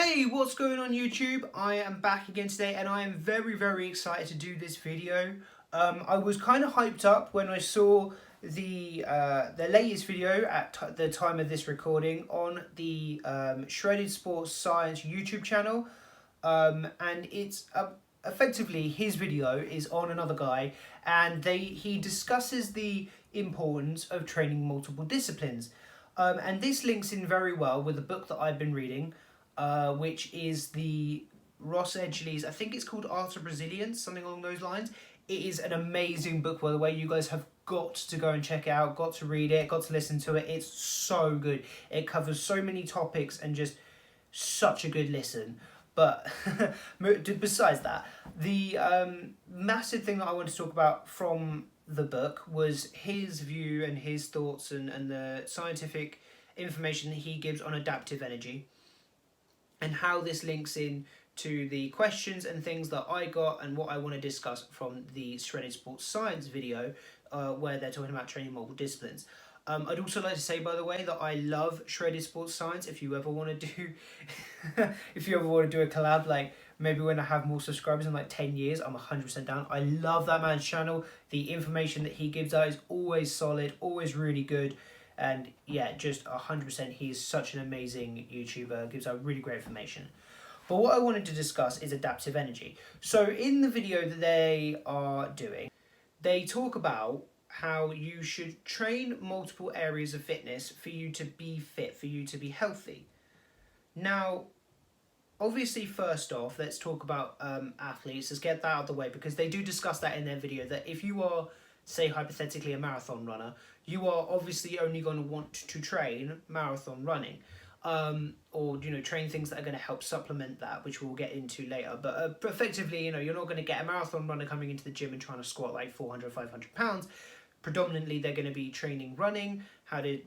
Hey, what's going on YouTube? I am back again today and I am very excited to do this video. I was kind of hyped up when I saw the latest video at the time of this recording on the Shredded Sports Science YouTube channel. And it's effectively his video is on another guy, and he discusses the importance of training multiple disciplines. And this links in very well with the book that I've been reading, which is the Ross Edgley's, I think it's called Art of Resilience, something along those lines. It is an amazing book, by the way. You guys have got to go and check it out, got to read it, got to listen to it. It's so good. It covers so many topics and just such a good listen. But besides that, the massive thing that I wanted to talk about from the book was his view and his thoughts and the scientific information that he gives on adaptive energy, and how this links in to the questions and things that I got and what I want to discuss from the Shredded Sports Science video, where they're talking about training multiple disciplines. I'd also like to say, by the way, that I love Shredded Sports Science. If you ever want to do, if you ever want to do a collab, like maybe when I have more subscribers in like 10 years, I'm 100% down. I love that man's channel. The information that he gives out is always solid, always really good. And yeah, just 100%, he is such an amazing YouTuber, gives out really great information. But what I wanted to discuss is adaptive energy. So in the video that they are doing, they talk about how you should train multiple areas of fitness for you to be fit, for you to be healthy. Now, obviously, first off, let's talk about athletes. Let's get that out of the way, because they do discuss that in their video, that if you are, say, hypothetically a marathon runner, you are obviously only going to want to train marathon running, or train things that are going to help supplement that, which we'll get into later. But effectively, you're not going to get a marathon runner coming into the gym and trying to squat like 400, 500 pounds. Predominantly, they're going to be training running, how to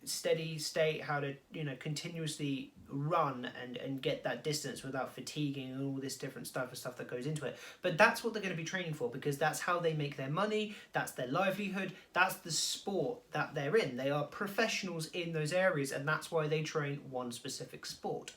steady state, how to continuously run and get that distance without fatiguing, and all this different stuff that goes into it. But that's what they're going to be training for, because that's how they make their money, that's their livelihood, that's the sport that they're in. They are professionals in those areas, and that's why they train one specific sport.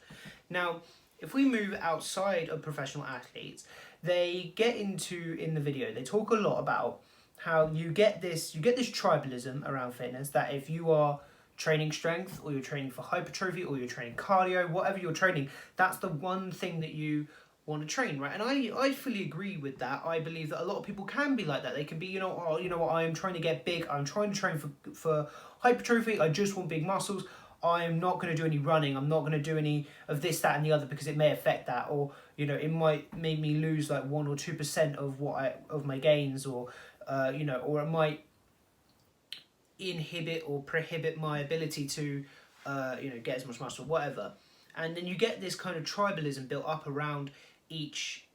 Now, if we move outside of professional athletes, they get into, in the video, they talk a lot about how you get this tribalism around fitness, that if you are training strength, or you're training for hypertrophy, or you're training cardio, whatever you're training, that's the one thing that you want to train, right? And I fully agree with that. I believe that a lot of people can be like that. They can be, I am trying to get big, I'm trying to train for hypertrophy, I just want big muscles, I'm not going to do any running, I'm not going to do any of this, that and the other, because it may affect that, or it might make me lose like 1 or 2% of my gains, or or it might inhibit or prohibit my ability to get as much muscle, whatever. And then you get this kind of tribalism built up around each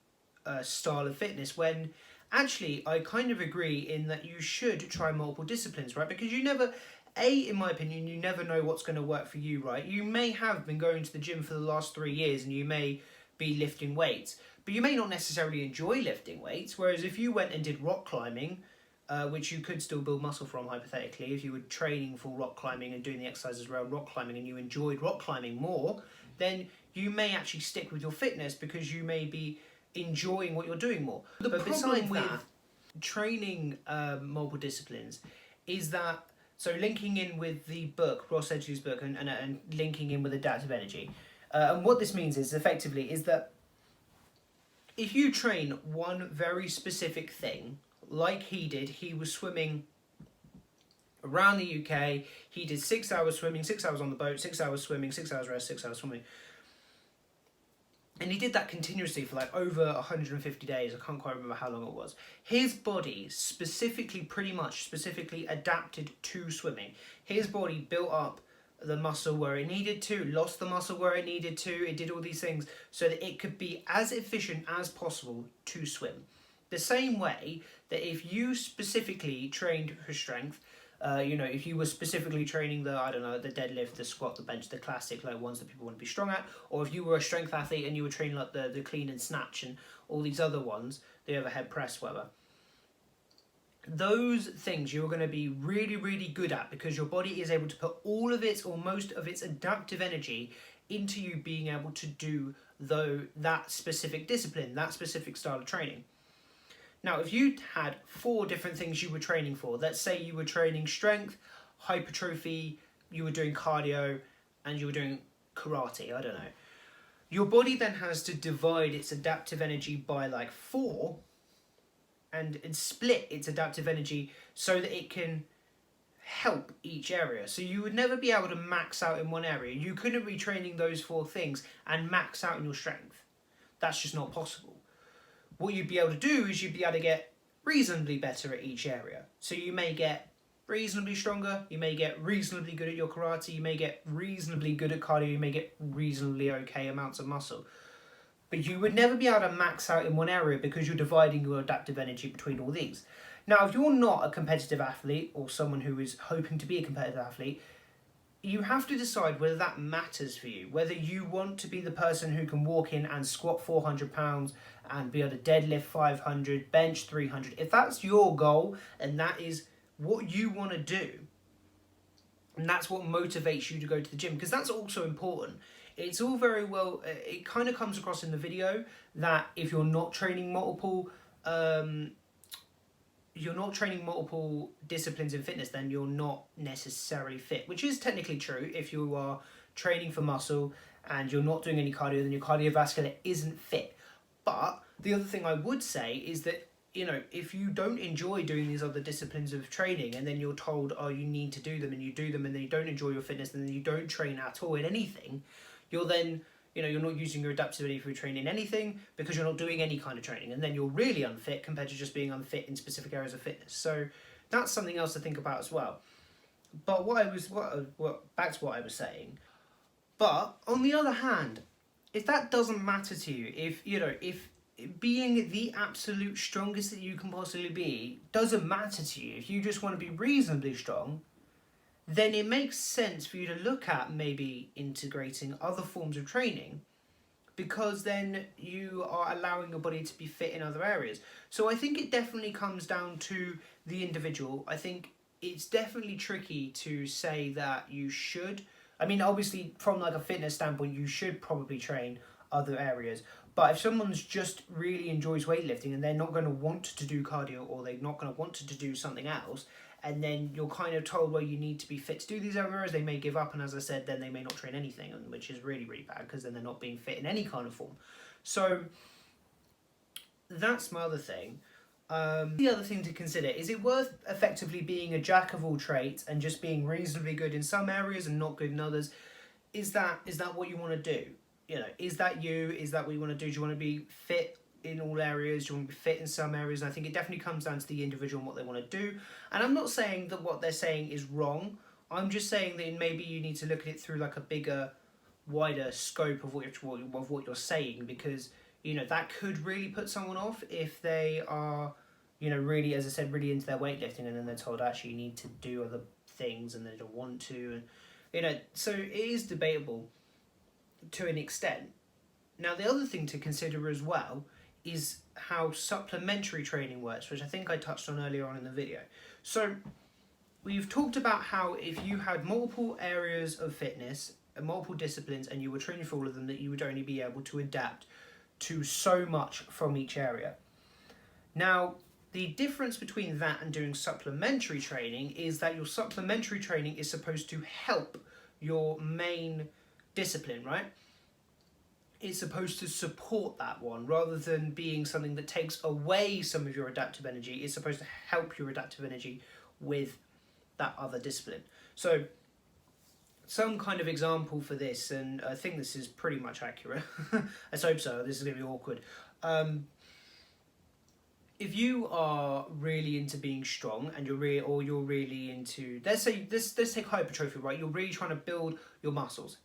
style of fitness, when actually I kind of agree in that you should try multiple disciplines, right? Because you never, in my opinion, you never know what's going to work for you, right? You may have been going to the gym for the last 3 years and you may be lifting weights, but you may not necessarily enjoy lifting weights. Whereas if you went and did rock climbing, which you could still build muscle from, hypothetically, if you were training for rock climbing and doing the exercises around rock climbing and you enjoyed rock climbing more, then you may actually stick with your fitness because you may be enjoying what you're doing more. But besides that, training multiple disciplines is that, so linking in with the book, Ross Edgley's book, and linking in with adaptive energy, and what this means is effectively is that if you train one very specific thing, like he did, he was swimming around the UK, he did 6 hours swimming, 6 hours on the boat, 6 hours swimming, 6 hours rest, 6 hours swimming. And he did that continuously for like over 150 days, I can't quite remember how long it was. His body specifically adapted to swimming. His body built up the muscle where it needed to, lost the muscle where it needed to, it did all these things so that it could be as efficient as possible to swim. The same way that if you specifically trained for strength, if you were specifically training the deadlift, the squat, the bench, the classic like ones that people want to be strong at, or if you were a strength athlete and you were training like the clean and snatch and all these other ones, the overhead press, whatever, those things you're going to be really good at, because your body is able to put all of its or most of its adaptive energy into you being able to do that specific discipline, that specific style of training. Now, if you had 4 different things you were training for, let's say you were training strength, hypertrophy, you were doing cardio, and you were doing karate, I don't know. Your body then has to divide its adaptive energy by like 4 and split its adaptive energy so that it can help each area. So you would never be able to max out in one area. You couldn't be training those 4 things and max out in your strength. That's just not possible. What you'd be able to do is you'd be able to get reasonably better at each area. So you may get reasonably stronger, you may get reasonably good at your karate, you may get reasonably good at cardio, you may get reasonably okay amounts of muscle. But you would never be able to max out in one area because you're dividing your adaptive energy between all these. Now, if you're not a competitive athlete or someone who is hoping to be a competitive athlete, you have to decide whether that matters for you, whether you want to be the person who can walk in and squat 400 pounds and be able to deadlift 500, bench 300. If that's your goal and that is what you want to do, and that's what motivates you to go to the gym, because that's also important. It's all very well, it kind of comes across in the video that if you're not training multiple disciplines in fitness, then you're not necessarily fit, which is technically true. If you are training for muscle and you're not doing any cardio, then your cardiovascular isn't fit. But the other thing I would say is that, you know, if you don't enjoy doing these other disciplines of training and then you're told, oh, you need to do them, and you do them, and then you don't enjoy your fitness, and then you don't train at all in anything, you're then, you know, you're not using your adaptivity for training anything because you're not doing any kind of training, and then you're really unfit compared to just being unfit in specific areas of fitness. So that's something else to think about as well. But back to what I was saying. But on the other hand, if that doesn't matter to you, if being the absolute strongest that you can possibly be doesn't matter to you, if you just want to be reasonably strong, then it makes sense for you to look at maybe integrating other forms of training, because then you are allowing your body to be fit in other areas. So I think it definitely comes down to the individual. I think it's definitely tricky to say that you should. I mean, obviously, from like a fitness standpoint, you should probably train other areas. But if someone's just really enjoys weightlifting and they're not going to want to do cardio, or they're not going to want to do something else, and then you're kind of told, well, you need to be fit to do these areas, they may give up, and as I said, then they may not train anything, which is really, really bad, because then they're not being fit in any kind of form. So that's my other thing. The other thing to consider, is it worth effectively being a jack of all trades and just being reasonably good in some areas and not good in others? Is that what you want to do? You know, is that you? Is that what you want to do? Do you want to be fit in all areas? Do you want to be fit in some areas? And I think it definitely comes down to the individual and what they want to do. And I'm not saying that what they're saying is wrong. I'm just saying that maybe you need to look at it through like a bigger, wider scope of what you're saying, because, you know, that could really put someone off if they are, you know, really, as I said, really into their weightlifting, and then they're told actually you need to do other things and they don't want to, and, you know, so it is debatable to an extent. Now, the other thing to consider as well is how supplementary training works, which I think I touched on earlier on in the video. So we've talked about how if you had multiple areas of fitness and multiple disciplines and you were training for all of them, that you would only be able to adapt to so much from each area. Now, the difference between that and doing supplementary training is that your supplementary training is supposed to help your main discipline, right? It's supposed to support that one rather than being something that takes away some of your adaptive energy. It's supposed to help your adaptive energy with that other discipline. So some kind of example for this, and I think this is pretty much accurate. Let's hope so. This is going to be awkward. If you are really into being strong and you're really into, let's take hypertrophy, right? You're really trying to build your muscles.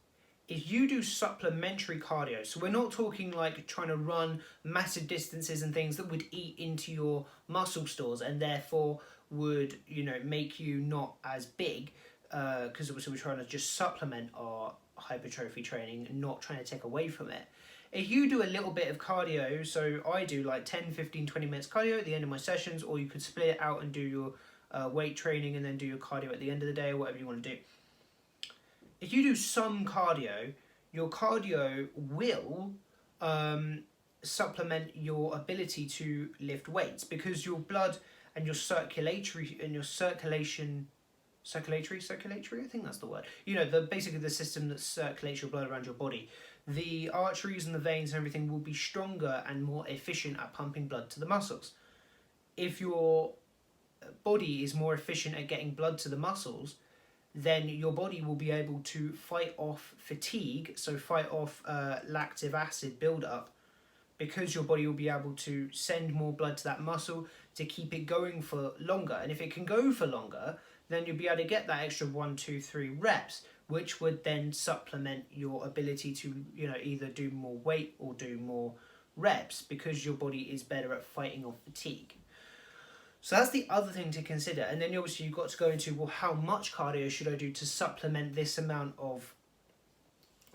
If you do supplementary cardio, so we're not talking like trying to run massive distances and things that would eat into your muscle stores and therefore would, you know, make you not as big, because obviously we're trying to just supplement our hypertrophy training and not trying to take away from it. If you do a little bit of cardio, so I do like 10, 15, 20 minutes cardio at the end of my sessions, or you could split it out and do your weight training and then do your cardio at the end of the day, or whatever you want to do. If you do some cardio, your cardio will supplement your ability to lift weights, because your blood and your circulatory and your circulatory, I think that's the word. You know, basically the system that circulates your blood around your body. The arteries and the veins and everything will be stronger and more efficient at pumping blood to the muscles. If your body is more efficient at getting blood to the muscles, then your body will be able to fight off fatigue, so fight off lactic acid buildup, because your body will be able to send more blood to that muscle to keep it going for longer. And if it can go for longer, then you'll be able to get that extra 1, 2, 3 reps, which would then supplement your ability to, you know, either do more weight or do more reps, because your body is better at fighting off fatigue. So that's the other thing to consider. And then obviously you've got to go into, well, how much cardio should I do to supplement this amount of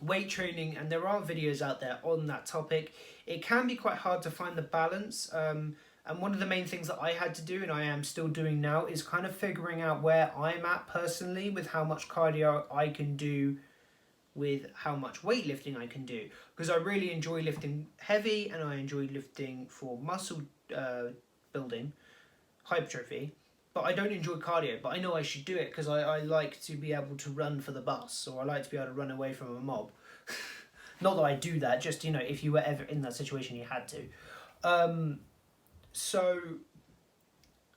weight training? And there are videos out there on that topic. It can be quite hard to find the balance. And one of the main things that I had to do, and I am still doing now, is kind of figuring out where I'm at personally with how much cardio I can do with how much weightlifting I can do. Because I really enjoy lifting heavy, and I enjoy lifting for muscle building, hypertrophy, but I don't enjoy cardio. But I know I should do it because I like to be able to run for the bus, or I like to be able to run away from a mob. Not that I do that, just, you know, if you were ever in that situation, you had to. So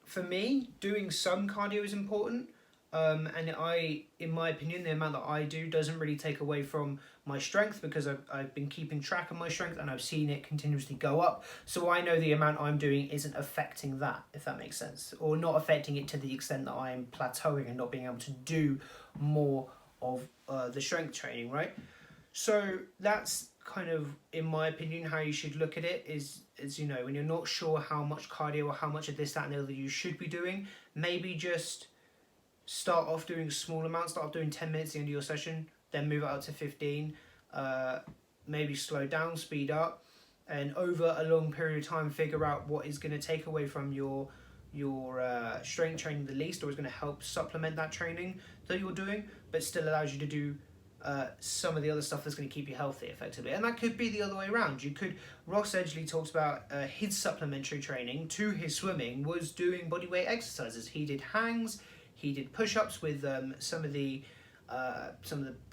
for me, doing some cardio is important. And in my opinion, the amount that I do doesn't really take away from my strength, because I've been keeping track of my strength and I've seen it continuously go up. So I know the amount I'm doing isn't affecting that, if that makes sense, or not affecting it to the extent that I am plateauing and not being able to do more of the strength training, right? So that's kind of, in my opinion, how you should look at it is, you know, when you're not sure how much cardio or how much of this, that, and the other you should be doing, maybe just start off doing small amounts. Start off doing 10 minutes at the end of your session, then move it up to 15. Maybe slow down, speed up, and over a long period of time figure out what is going to take away from your strength training the least, or is going to help supplement that training that you're doing, but still allows you to do some of the other stuff that's going to keep you healthy effectively. And that could be the other way around. Ross Edgley talks about his supplementary training to his swimming was doing bodyweight exercises. He did hangs, he did push-ups with some of the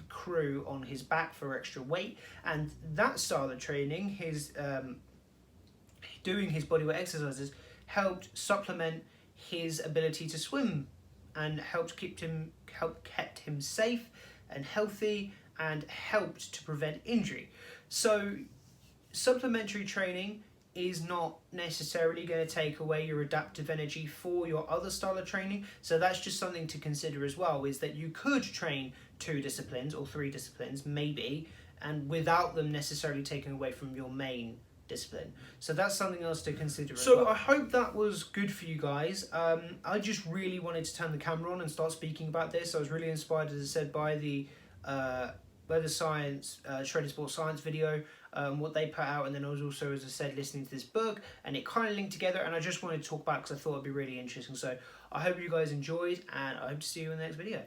crew on his back for extra weight, and that style of training, his doing his bodyweight exercises, helped supplement his ability to swim, and kept him safe and healthy, and helped to prevent injury. So supplementary training is not necessarily going to take away your adaptive energy for your other style of training. So that's just something to consider as well, is that you could train 2 disciplines or 3 disciplines maybe, and without them necessarily taking away from your main discipline. So that's something else to consider as well. So I hope that was good for you guys. I just really wanted to turn the camera on and start speaking about this. I was really inspired, as I said, by the science, Shredded Sports Science video, what they put out, and then I was also, as I said, listening to this book, and it kind of linked together, and I just wanted to talk about it because I thought it'd be really interesting. So I hope you guys enjoyed, and I hope to see you in the next video.